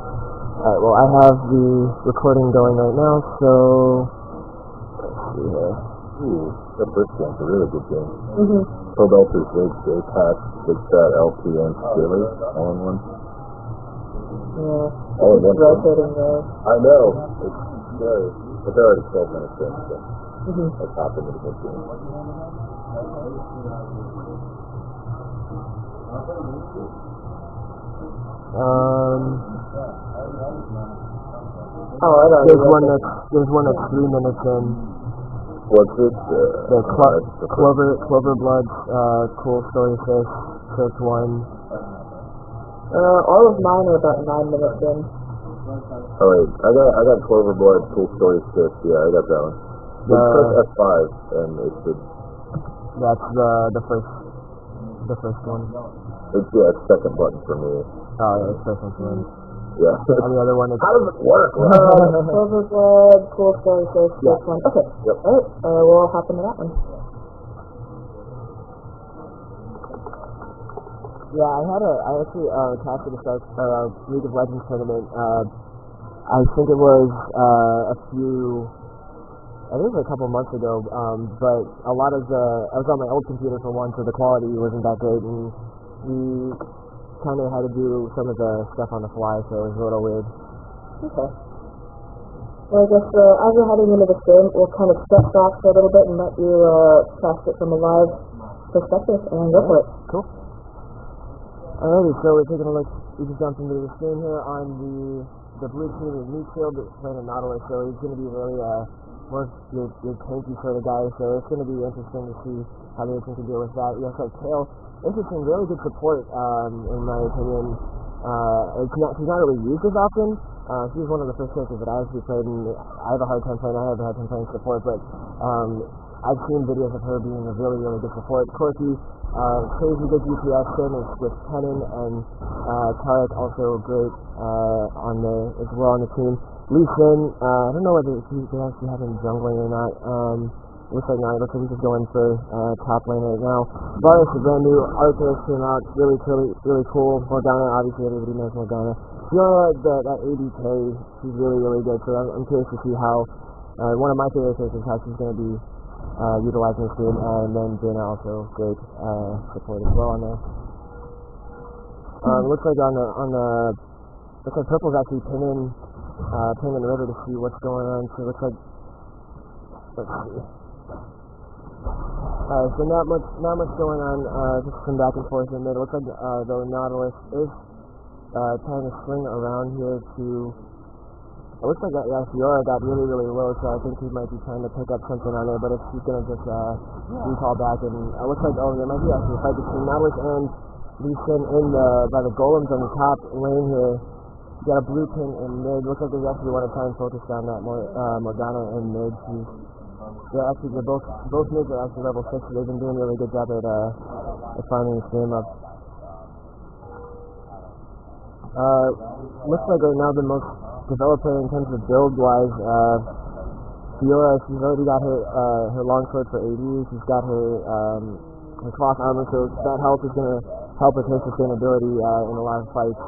Alright, well, I have the recording going right now, so let's see here. The first game's a really good game. Mm-hmm. Philadelphia's CSL Cast, Big Fat LP, and Philly, all in one. Yeah. All in one. Rotating there. I know. It's scary. But they're already 12 minutes in, so let's hop into the good game. There's one that's 3 minutes in. What's it? The Clover Blood's Cool Story Search 1. All of mine are about 9 minutes in. Oh wait, I got Clover Blood, Cool Story 6, yeah, I got that one. Press F5 and it should... That's the first one. It's second button for me. Oh yeah, it's first one for me. Yeah. On the other one, it's... How does it work? Clover Blood, Cool Story Search 1. Okay. Yep. Alright, we'll hop into that one. Yeah, I actually casted a League of Legends tournament. I think it was I think it was a couple months ago, but a lot of I was on my old computer for one, so the quality wasn't that great, and we kind of had to do some of the stuff on the fly, so it was a little weird. Okay. Well, I guess as we're heading into this game, we'll kind of step back for a little bit and let you cast it from a live perspective, and go for it. Cool. Alrighty, so we're taking a look. We just jumped into this game here on the blue team is Meatfield playing a Nautilus, so he's going to be really more your tanky sort of guy, so it's going to be interesting to see how the team can deal with that. You also have Kale, interesting, really good support in my opinion. She's not really used as often. She's one of the first characters that I actually played, and I have a hard time playing support, but I've seen videos of her being a really, really good support. Corky, crazy good DPS, same as with Kennen, and Tarek also great as well on the team. Lee Sin, I don't know whether they actually have him jungling or not. Looks like not. Looks like he's just going for top lane right now. Varus is brand new. Arthur came out, really cool. Morgana, obviously everybody knows Morgana. Fiora, that AD carry, she's really, really good. So I'm curious to see how one of my favorite characters, how she's going to be utilizing this team, and then Jaina also great support as well on there. Looks like looks like Purple's actually pinning the river to see what's going on. So it looks like, let's see. So not much going on. Just some back and forth in mid. It looks like the Nautilus is trying to swing around here to. It looks like Fiora got really, really low, so I think he might be trying to pick up something on there, but if he's going to just recall back, and it looks like, there might be actually a fight between Nautilus and Lee Sin by the golems on the top lane here. You got a blue pin in mid. Looks like they actually want to try and focus down that Morgana in mid. They're both mids are actually level 6, so they've been doing a really good job at farming this game up. Looks like right now the most developed player in terms of build wise, Fiora, she's already got her longsword for AD, she's got her cloth armor, so that help is going to help with her sustainability in a lot of fights.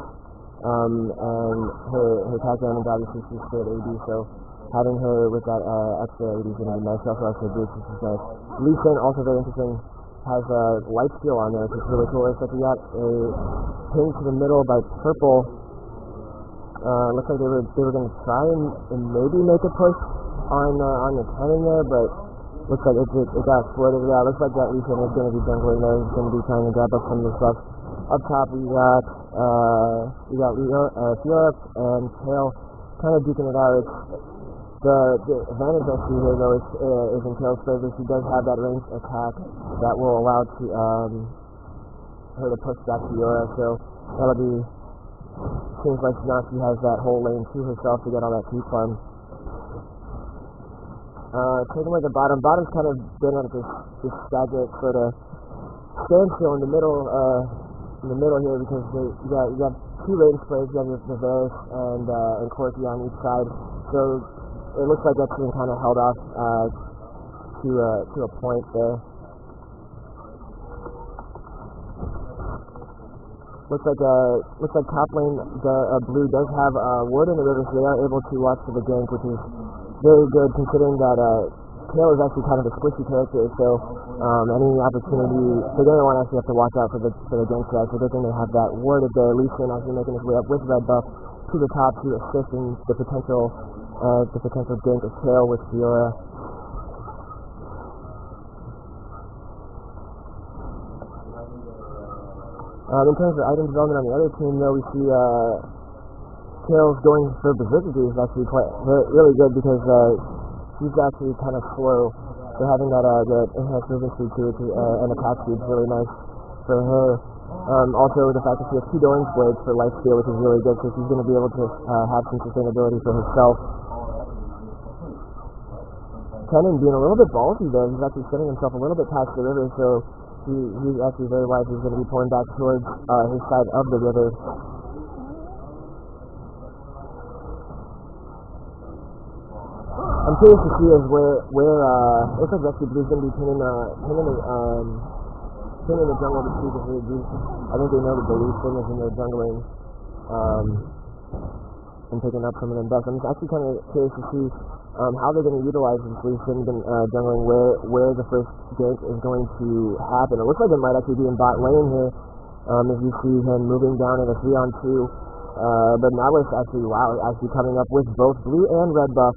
And her attack damage, obviously she's straight AD, so having her with that extra AD is going to be nice. Also extra boots, which is nice. Lee Sin, also very interesting, has a light steal on there, which is really cool. Looks like we got a ping to the middle by Purple. Looks like they were going to try and maybe make a push on the cannon there, but looks like it got flooded. Yeah, looks like that Lee Sin is going to be jungling there. He's going to be trying to grab up some of the stuff. Up top we got Fiora and Kale kind of duking it out. The advantage I see here though is in Kale's favor. She does have that ranged attack that will allow her to push back Fiora, so that'll be. Seems like now she has that whole lane to herself to get all that creep farm. Taking a look at bottom. Bottom's kind of been at this stagnant sort of standstill in the middle here because you got two range players. You have the Varus and Corky on each side. So it looks like that's being kind of held off to a point there. looks like top lane, the blue does have ward in the river, so they are able to watch for the gank, which is very good considering that Kale is actually kind of a squishy character, so any opportunity, they're going to want to actually have to watch out for the gank strike, so good thing they have that warded there. Lee Sin actually making his way up with red buff to the top to assist in the potential gank of Kale with Fiora. In terms of item development on the other team, though, we see Kale's going for Berserker is actually really good because she's actually kind of slow, so having that the enhanced movement speed to it and attack speed is really nice for her. Also, the fact that she has 2 Doran's blades for life steal, which is really good, so she's going to be able to have some sustainability for herself. Kennen being a little bit ballsy there, he's actually setting himself a little bit past the river, so he's actually very wise. He's going to be pulling back towards his side of the river. I'm curious to see is where it looks like Rescue Blue's going to be pinning the jungle to see the Hades. I think they know that the Lee Sin is in their jungling and picking up some of them buffs. I'm actually kind of curious to see how they're going to utilize this Lee Sin jungling, where the first gank is going to happen. It looks like it might actually be in bot lane here, as you see him moving down in a 3-on-2. But Nautilus actually coming up with both blue and red buff.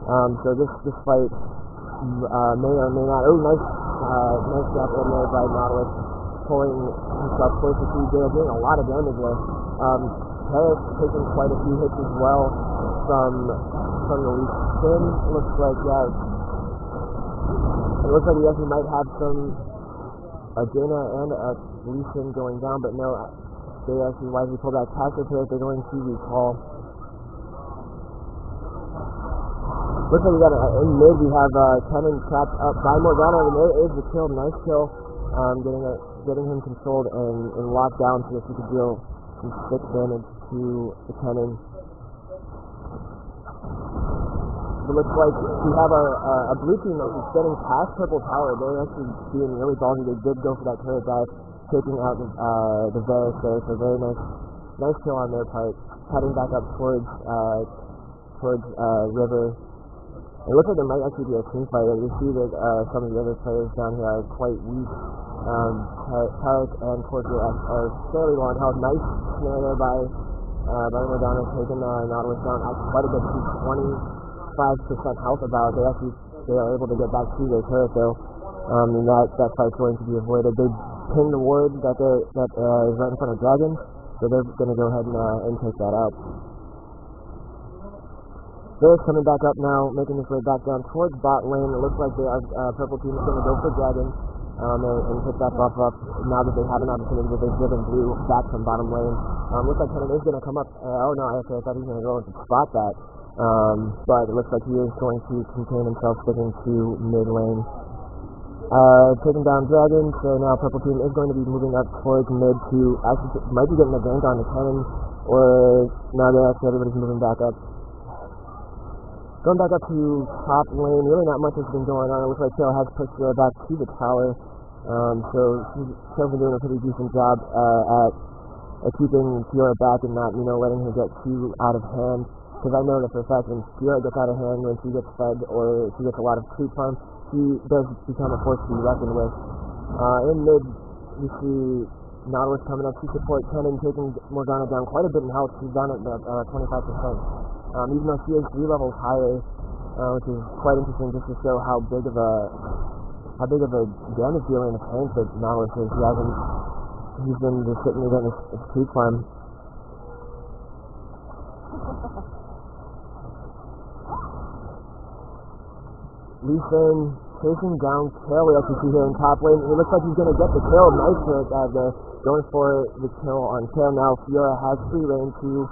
So this fight may or may not. Oh, nice drop in there by Nautilus, pulling himself closer to Gale, doing a lot of damage there. Paris taking quite a few hits as well from the Lee Sin. Looks like it looks like we actually might have some Jaina and Lee Sin going down, but no, they actually wisely pulled back past their Paris. They're going to recall. Looks like we got in mid. We have Kennen trapped up by Morgana, and there is the kill. Nice kill, getting him controlled and locked down so that he could deal some stick damage to the Kennen. It looks like we have a blue team that is getting past purple tower. They're actually being really ballsy. They did go for that turret dive, taking out the Varus there. So very nice kill on their part. Heading back up towards river. It looks like there might actually be a team fight. You see that some of the other players down here are quite weak. Tarek and Corky are fairly low on health. Nice snare there by Morgana, taking Nautilus down at quite a bit to 25% health about. They are able to get back to their turret though. And that fight's going to be avoided. They pin the ward that is right in front of Dragon, so they're going to go ahead and take that out. They're coming back up now, making his way back down towards bot lane. It looks like purple team is going to go for Dragon and pick that buff up now that they have an opportunity, but they've driven blue back from bottom lane. Looks like Kennen is going to come up. Oh no, I thought he was going to go and spot that. But it looks like he is going to contain himself, sticking to mid lane. Taking down Dragon, so now purple team is going to be moving up towards mid to actually might be getting a gank on the Kennen, or now everybody's moving back up. Going back up to top lane, really not much has been going on. It looks like Kale has pushed her back to the tower. So Kale's been doing a pretty decent job at keeping Fiora back and not, letting her get too out of hand. Because I know that for a fact when Fiora gets out of hand, when she gets fed or she gets a lot of creep farm, she does become a force to be reckoned with. In mid, we see Nautilus coming up to support Kennen, taking Morgana down quite a bit in health. She's down at 25%. Even though she is 3 levels higher, which is quite interesting just to show how big of a damage dealer in the tank that Nautilus is. He's been just sitting there getting his creep farm. Lee Sin chasing down Kale. We actually see here in top lane. It looks like he's going to get the kill. Nice hit going for the kill on Kale. Now Fiora has free reign to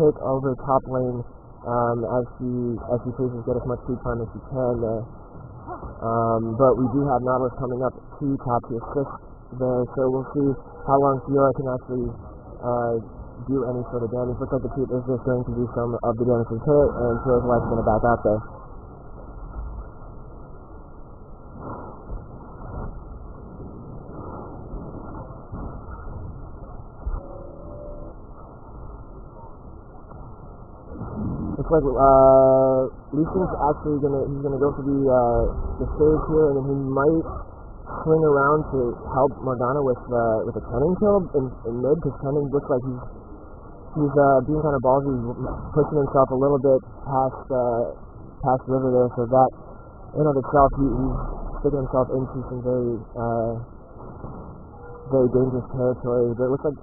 take over top lane as she pleases get as much creep farm as she can there. But we do have Nautilus coming up to top to assist there, so we'll see how long Fiora can actually do any sort of damage. Looks like the creep is just going to do some of the damage to the turret, and Fiora's life is going to back out there. like Leeson's actually gonna go for the stage here, and then he might swing around to help Morgana with a Kennen kill in mid, because Kennen looks like he's being kind of ballsy, pushing himself a little bit past river there, so that in of itself he's sticking himself into some very very dangerous territory. But it looks like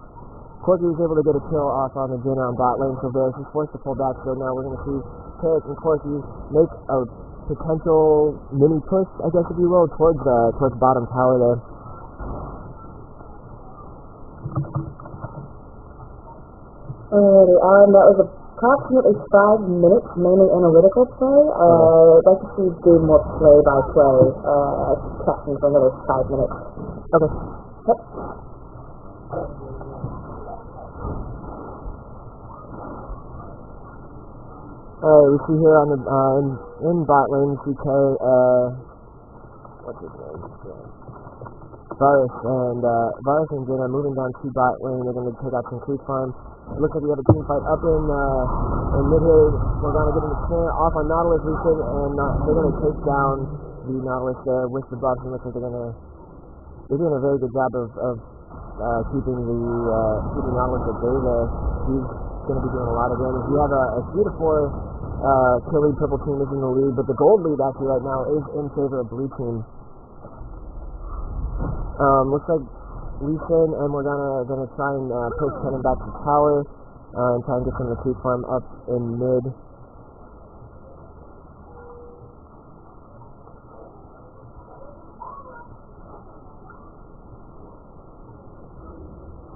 Corky was able to get a kill off on the Jaina on bot lane, so Varus is forced to pull back. So now we're going to see Carrot and Corky make a potential mini push, I guess if you will, towards bottom tower there. Alrighty, that was approximately 5 minutes, mainly analytical play. I'd like to see you do more play-by-play testing for another 5 minutes. Okay. Yep. Alright, we see here on the in bot lane, we see what's his name? Varus and Jaina moving down to bot lane. They're going to take out some creep farm. It looks like we have a team fight up in mid here. Morgana getting the snare off on Nautilus Legion, and they're going to take down the Nautilus there with the buffs. And looks like they're doing a very good job of keeping Nautilus at bay there. He's going to be doing a lot of damage. We have a 3-4 kill lead. Purple team is in the lead, but the gold lead actually right now is in favor of blue team. Looks like Leeson and Morgana are going to try and push Kennen back to tower and try and get some of the creep farm up in mid.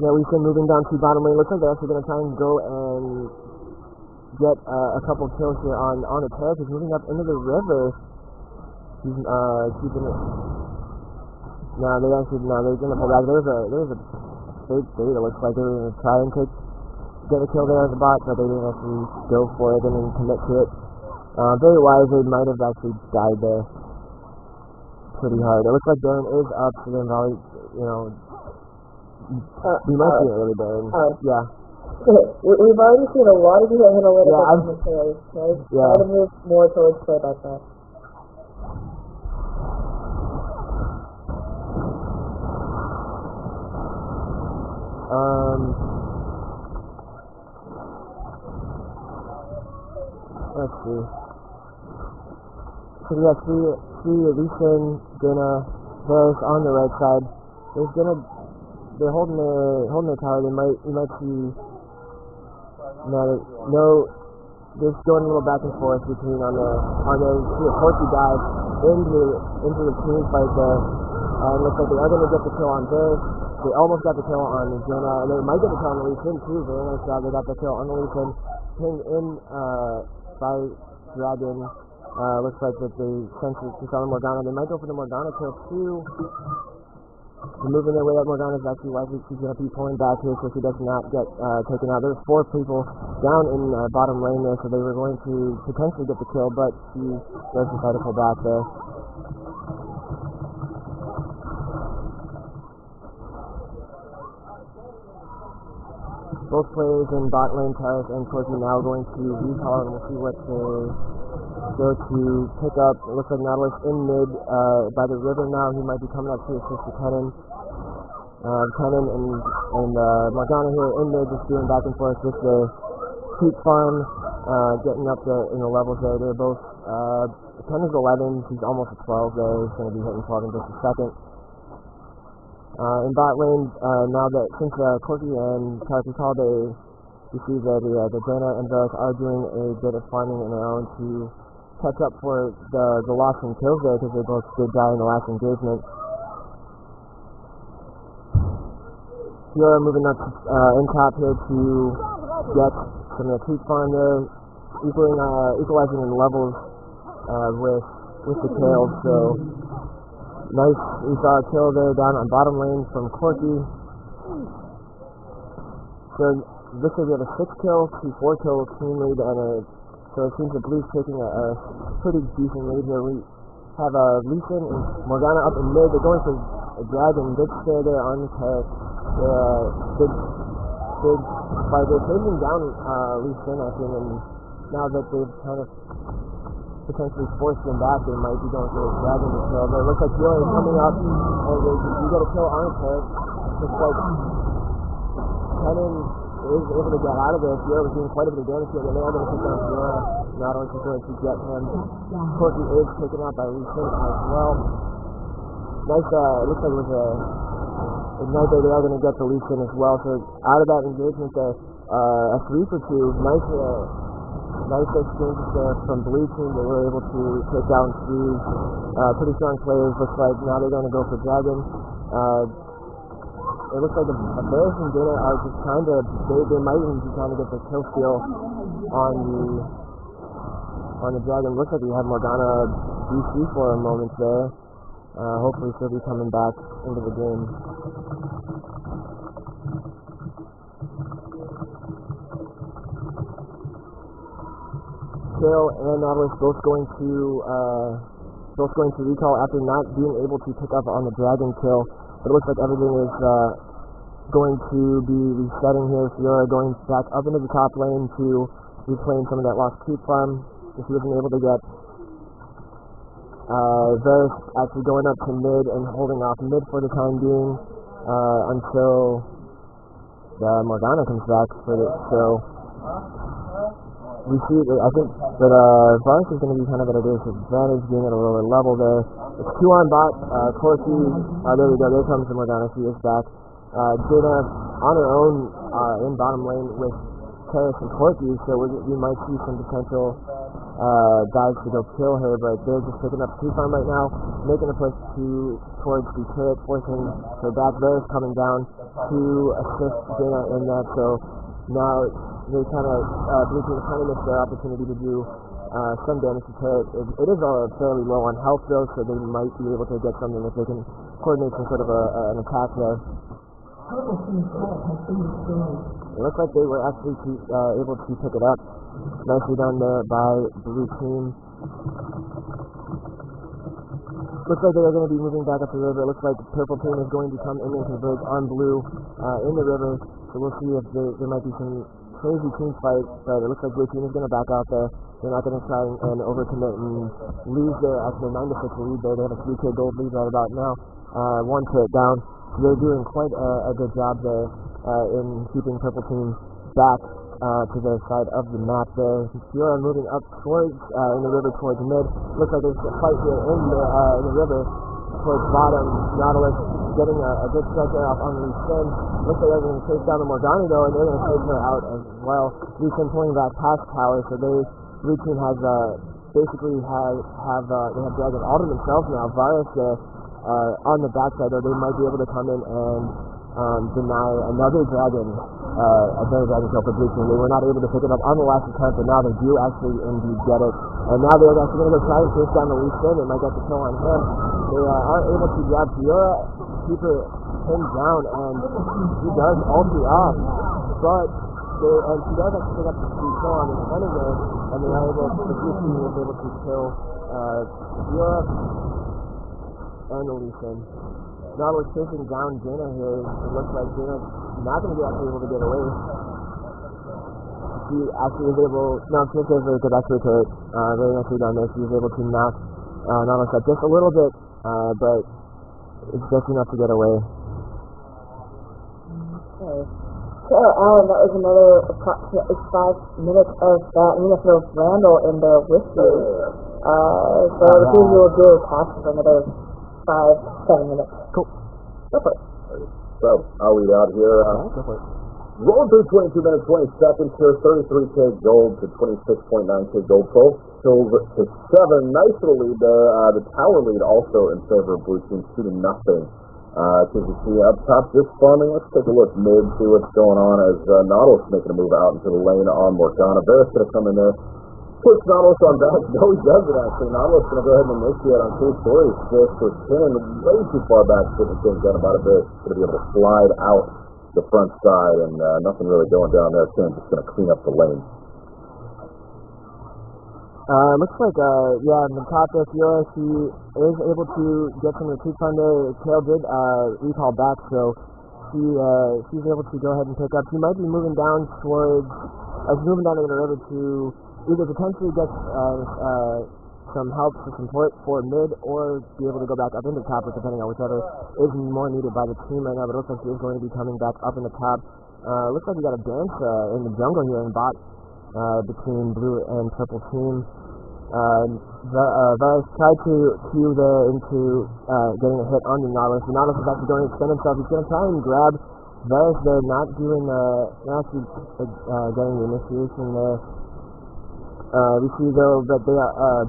Yeah, Leeson moving down to bottom lane. Looks like they're actually going to try and go and get a couple kills here on a terrace. He's moving up into the river. He's keeping it. They're going to pull back. There's a big bait. It looks like they were going to try and get a kill there on the bot, but they didn't actually go for it. They didn't commit to it. Very wise, they might have actually died there pretty hard. It looks like Baron is up, so then probably, we might see an early Baron. Yeah. We've already seen a lot of you analytical commentary, right? Yeah. Try to move more towards play-by-play. Let's see. So we have three Leeson, Jaina, Varus on the right side. They're holding their tower. You might see. They're going a little back and forth between on the see a Corky dive into the team fight there. And looks like they are going to get the kill on Varus. They almost got the kill on Jaina, and they might get the kill on the Leeson too. Very nice job. They got the kill on the Leeson. Pinged in by Dragon. Looks like that they sent it to Morgana. They might go for the Morgana kill too. They're moving their way up. Morgana's actually likely she's going to be pulling back here so she does not get taken out. There's 4 people down in bottom lane there, so they were going to potentially get the kill, but she does decide to pull back there. Both players in bot lane, Taris and Corky, now going to recall, and we'll see what they go to pick up. It looks like Nautilus in mid by the river now. He might be coming up to assist to Kennen. Kennen and Morgana here in mid, just doing back and forth with the creep farm, getting up in the levels there. They're both, Kennen's 11, he's almost at 12 there. He's going to be hitting 12 in just a second. In bot lane, now that since Corky and Taris called, you see that the Jaina and Varus are doing a bit of farming on their own to catch up for the loss in kills there, because they both did die in the last engagement. Fiora moving up in top here to get some of the creep farm there, equalizing in levels with the kills. So nice, we saw a kill there down on bottom lane from Corky. So looks like we have a 6 kill to 4 kill team lead, and so it seems the Blues taking a pretty decent lead here. We have Leeson and Morgana up in mid. They're going for a Dragon. Big stare there on the terrace. They're chasing down Leeson, I think, and now that they've kind of potentially forced him back, they might be going for a dragon to kill. But it looks like Fiora is coming up, and you get a kill on a turret. Looks like Kennen is able to get out of there. Fiora was doing quite a bit of damage here, and they are going to take down Fiora. Nautilus is going to get him. Corky is taken out by Lee Sin as well. Nice, it looks like it was a Ignite there. They are going to get the Lee Sin as well. So out of that engagement there, a 3 for 2. Nice exchanges there from Blue Team. They were able to take down three pretty strong players. Looks like now they're going to go for Dragon. It looks like the Bears and Dana are just trying to, they might even be trying to get the kill steal on the Dragon. Looks like we had Morgana DC for a moment there. Hopefully she'll be coming back into the game. And Nautilus both going to recall after not being able to pick up on the Dragon kill. But it looks like everything is going to be resetting here. Fiora going back up into the top lane to reclaim some of that lost creep farm. If he wasn't able to get Varus actually going up to mid and holding off mid for the time being until Morgana comes back for it. So we see, I think that Varus is going to be kind of at a disadvantage being at a lower level there. It's 2 on bot. Corky, there we go, there comes the Morgana, she is back. Jaina on her own in bottom lane with Karis and Corky, so we might see some potential dives to go kill her, but they're just picking up creep farm right now, making a push towards the turret, forcing her back. Varus coming down to assist Jaina in that, so now they kind of, Blue Team kind of missed their opportunity to do some damage to turret. It is fairly low on health though, so they might be able to get something if they can coordinate some sort of an attack there. It looks like they were actually able to pick it up. Nicely done there by Blue Team. Looks like they are going to be moving back up the river. It looks like Purple Team is going to come in and converge on Blue in the river. So we'll see if there might be some crazy team fight, but it looks like Blue Team is going to back out there. They're not going to try and overcommit and lose their actual 9-6 lead there. They have a 3K gold lead right about now. 1 turret down. So they're doing quite a good job there in keeping Purple Team back to the side of the map there. Fiora moving up towards in the river towards mid. Looks like there's a fight here in the river towards bottom. Nautilus getting a good strike there off on Lee Sin. Looks like they're going to chase down the Morgana though, and they're going to take her out as well. Lee Sin pulling back past tower, so Blue Team has basically they have Dragon all to themselves now. Varus on the backside though, they might be able to come in and deny another Dragon kill for Blue Team. They were not able to pick it up on the last attempt, but now they do actually indeed get it. And now they're actually going to go try and chase down the Lee Sin. They might get the kill on him. They are able to grab Fiora, keep her pinned down, and she does ulti off. But she does actually pick up the kill on the enemy, and they are able, the Blue Team was able to kill Fiora and the Lee Sin. Nautilus chasing down Jaina here. It looks like Jaina's not going to be actually able to get away. She actually was able, she was able to get back to her turret. Very nicely done there. She was able to knock Nautilus up just a little bit, but it's just enough to get away. Okay. So, that was another approximately 5 minutes of that. I'm going to throw Randall in there with you. So the two of you will do a pass for another 5-7 minutes. Cool. Go for it. So, I'll lead out here. Go for it. Rolling through 22 minutes, 20 seconds here, 33K gold to 26.9K gold. Both kills to 7. Nice little lead there. The tower lead also in favor of Blue Team, shooting nothing. As you see up top, just farming. Let's take a look mid, see what's going on as Nautilus making a move out into the lane on Morgana. Varus going to come in there. Push Nautilus on back. No, he doesn't actually. Nautilus going to go ahead and initiate on 2 stories. Just for Kennen way too far back, getting things done about it. Varus going to be able to slide out the front side, and nothing really going down there. Kennen just going to clean up the lane. Looks like, in the top there, Fiora, she is able to get some recruits on there. Kale did recall back, so she's able to go ahead and pick up. She might be moving down towards as moving down into the river to either potentially get some help, some support for mid, or be able to go back up into top, depending on whichever is more needed by the team right now. But it looks like he is going to be coming back up in the top. Looks like we got a dance in the jungle here in bot between blue and purple team. Varus tried to cue there into getting a hit on the Nautilus. The Nautilus is actually going to extend himself. He's going to try and grab Varus there, not actually getting the initiation there. We see though that they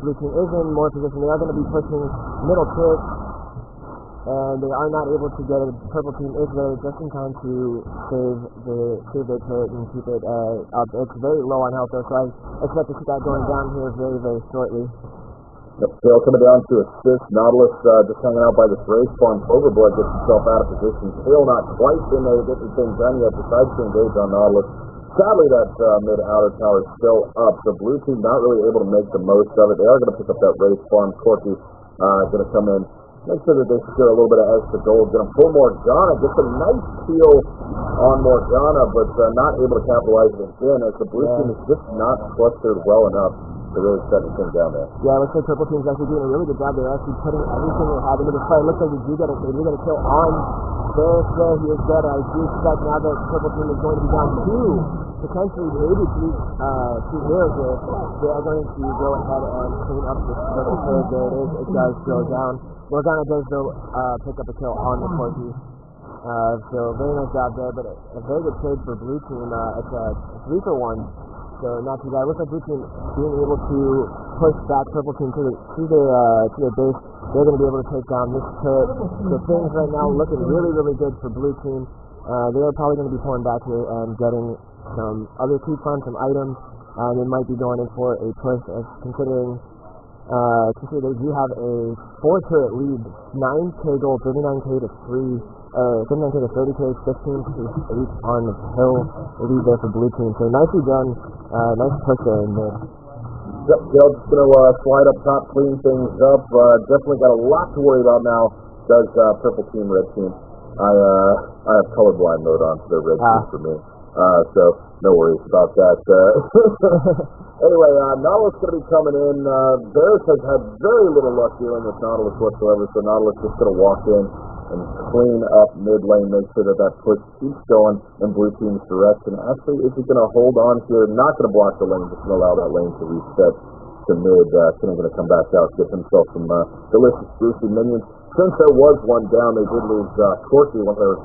blue team is in more position. They are going to be pushing middle turret, and they are not able to get it. Purple team is there just in time to save their turret and keep it up. It's very low on health though, so I expect to see that going down here very, very shortly. Yep, Tail coming down to assist. Nautilus just hanging out by the race farm. Overblood gets himself out of position. Tail not quite in there to get the thing done yet. Decides to engage on Nautilus. Sadly, that mid-outer tower is still up. The blue team not really able to make the most of it. They are going to pick up that race farm. Corky going to come in, make sure that they secure a little bit of extra gold. Going to pull Morgana, gets a nice kill on Morgana, but not able to capitalize it again as the blue team is just not clustered well enough to really set the thing down there. Yeah, looks like purple team's actually doing a really good job. They're actually putting everything they have into the fight. Looks like they do get a kill on Varus there. He is dead. I do expect now that purple team is going to be down two, potentially maybe two heroes here. They are going to go ahead and clean up this little turret. There it is. It does go down. Morgana does though pick up a kill on the Corky. So very nice job there, but a very good trade for blue team. It's a 3-for-1. So not too bad. It looks like blue team being able to push back purple team to their base. They're going to be able to take down this turret. So things right now looking really, really good for blue team. They are probably going to be pulling back here and getting some other key funds, some items. They might be going in for a push, considering they do have a 4-turret lead, 9k gold, 39k to 39k to 30k, 15 to 8 on the hill lead there for blue team. So nicely done, nice push there in mid. Yep, Dale's just going to slide up top, clean things up. Definitely got a lot to worry about now. Does purple team, red team. I have colorblind mode on for the red team for me. So no worries about that. Anyway, Nautilus going to be coming in. Varus has had very little luck dealing with Nautilus whatsoever, so Nautilus just going to walk in and clean up mid lane, make sure that push keeps going in blue team's direction. Actually, is he going to hold on here? Not going to block the lane, just going to allow that lane to reset to mid. Going to come back out, get himself some delicious juicy minions. Since there was one down, they did lose Corky, one of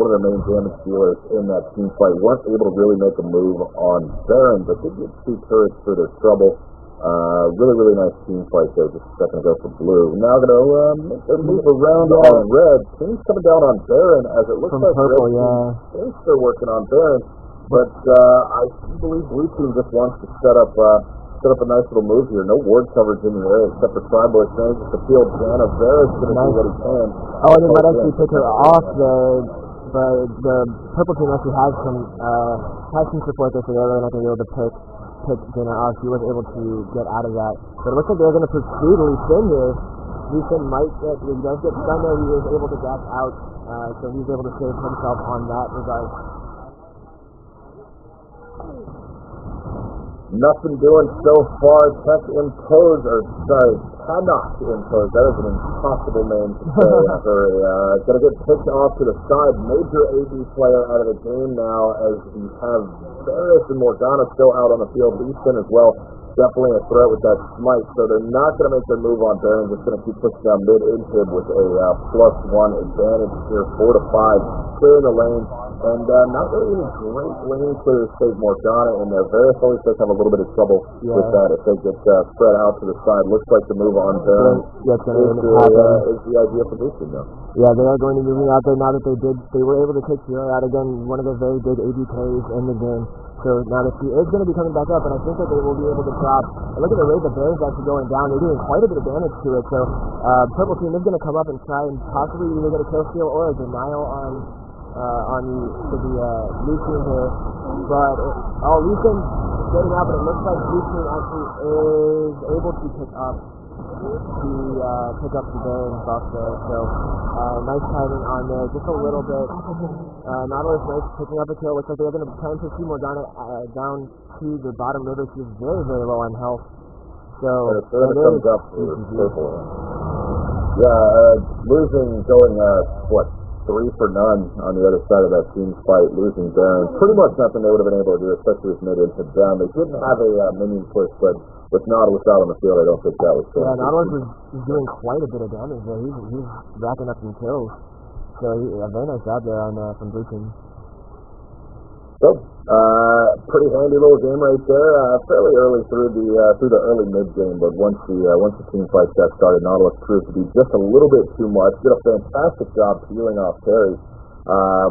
their main damage dealers in that team fight. Weren't able to really make a move on Baron, but did get 2 turrets for their trouble. Really, really nice team fight there. Just a second ago for blue. Now going to make their move around on red. Team's coming down on Baron as it looks From like purple, red team is still working on Baron. But I believe blue team just wants to set up a nice little move here. No ward coverage in the area except for Triboy. Manages to field Jana. Varus going to do what he can. Oh, and they might actually take her off there. But the purple team actually has some support there, so they're really not going to be able to pick Jenna off. She was able to get out of that. But it looks like they're going to pursue Lee Sin here. Lee Sin he does get stunned there. He is able to dash out, so he's able to save himself on that regard. Nothing doing so far. Cannot impose. That is an impossible name to say in a hurry. Going to get picked off to the side. Major AD player out of the game now, as we have Varus and Morgana still out on the field. Lee Sin as well. Definitely a threat with that smite. So they're not going to make their move on Baron. Just going to keep pushing down mid into him with a +1 advantage here. 4 to 5. Clearing the lane. And not really any great lane clear to save Morgana in there. Varus always does have a little bit of trouble with that if they get spread out to the side. Looks like the move on Baron is the idea for boosting them. Yeah, they are going to be moving out there now that they were able to take Zero out again, one of the very big AD carries in the game. So now that she is going to be coming back up, and I think that they will be able to drop. And look at the rate that Baron's actually going down. They're doing quite a bit of damage to it. So purple team is going to come up and try and possibly either get a kill steal or a denial on the blue team here, but Lee Sin getting out, but it looks like blue team actually is able to pick up pick up the Baron's buff there. So nice timing on there, just a little bit. Nautilus nice picking up a kill. Looks like they're going to try and pursue Morgana down to the bottom river. She's very, very low on health. So it comes up for purple. Yeah, losing, going, 3 for none on the other side of that team fight, losing Baron. Pretty much nothing they would have been able to do, especially with mid-into down. They didn't have a minion push, but with Nautilus out on the field, I don't think that was good. Yeah, Nautilus was doing quite a bit of damage there. He's racking up some kills. So a very nice job there on from Blue Team. So, pretty handy little game right there. Fairly early through the early mid game, but once the team fight got started, Nautilus proved to be just a little bit too much. Did a fantastic job peeling off carries.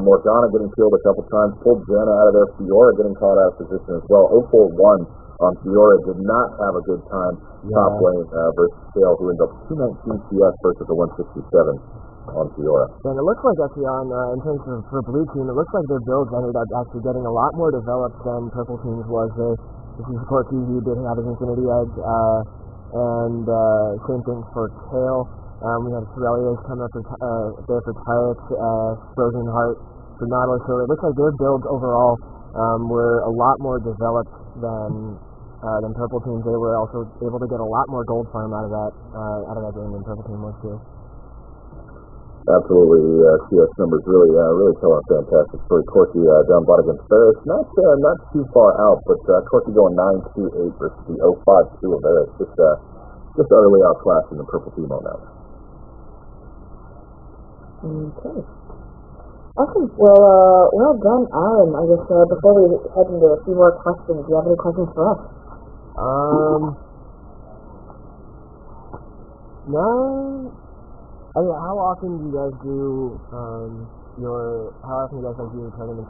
Morgana getting killed a couple times, pulled Janna out of there. Fiora getting caught out of position as well. 0-4-1 on Fiora. Did not have a good time top lane versus Kale, who ended up 219 CS versus a 167. On Fiora. And it looks like actually in terms of for Blue Team, it looks like their builds ended up actually getting a lot more developed than Purple Team's was. This is Corky, who did have his Infinity Edge, and same thing for Kale. We had Cerelios coming up there for Pirates, Frozen Heart for Nautilus. So it looks like their builds overall were a lot more developed than Purple Team's. They were also able to get a lot more gold farm out of that game than Purple Team was too. Absolutely, CS numbers really tell a fantastic story. Corky down bot against Varus, not too far out, but Corky going 9-2-8 versus the 0-5-2 of Varus, just utterly outclassed in the Purple Team on that. Okay. Awesome. Well done, Aaron. I guess before we head into a few more questions, do you have any questions for us? No. I mean, how often do you guys do your tournaments?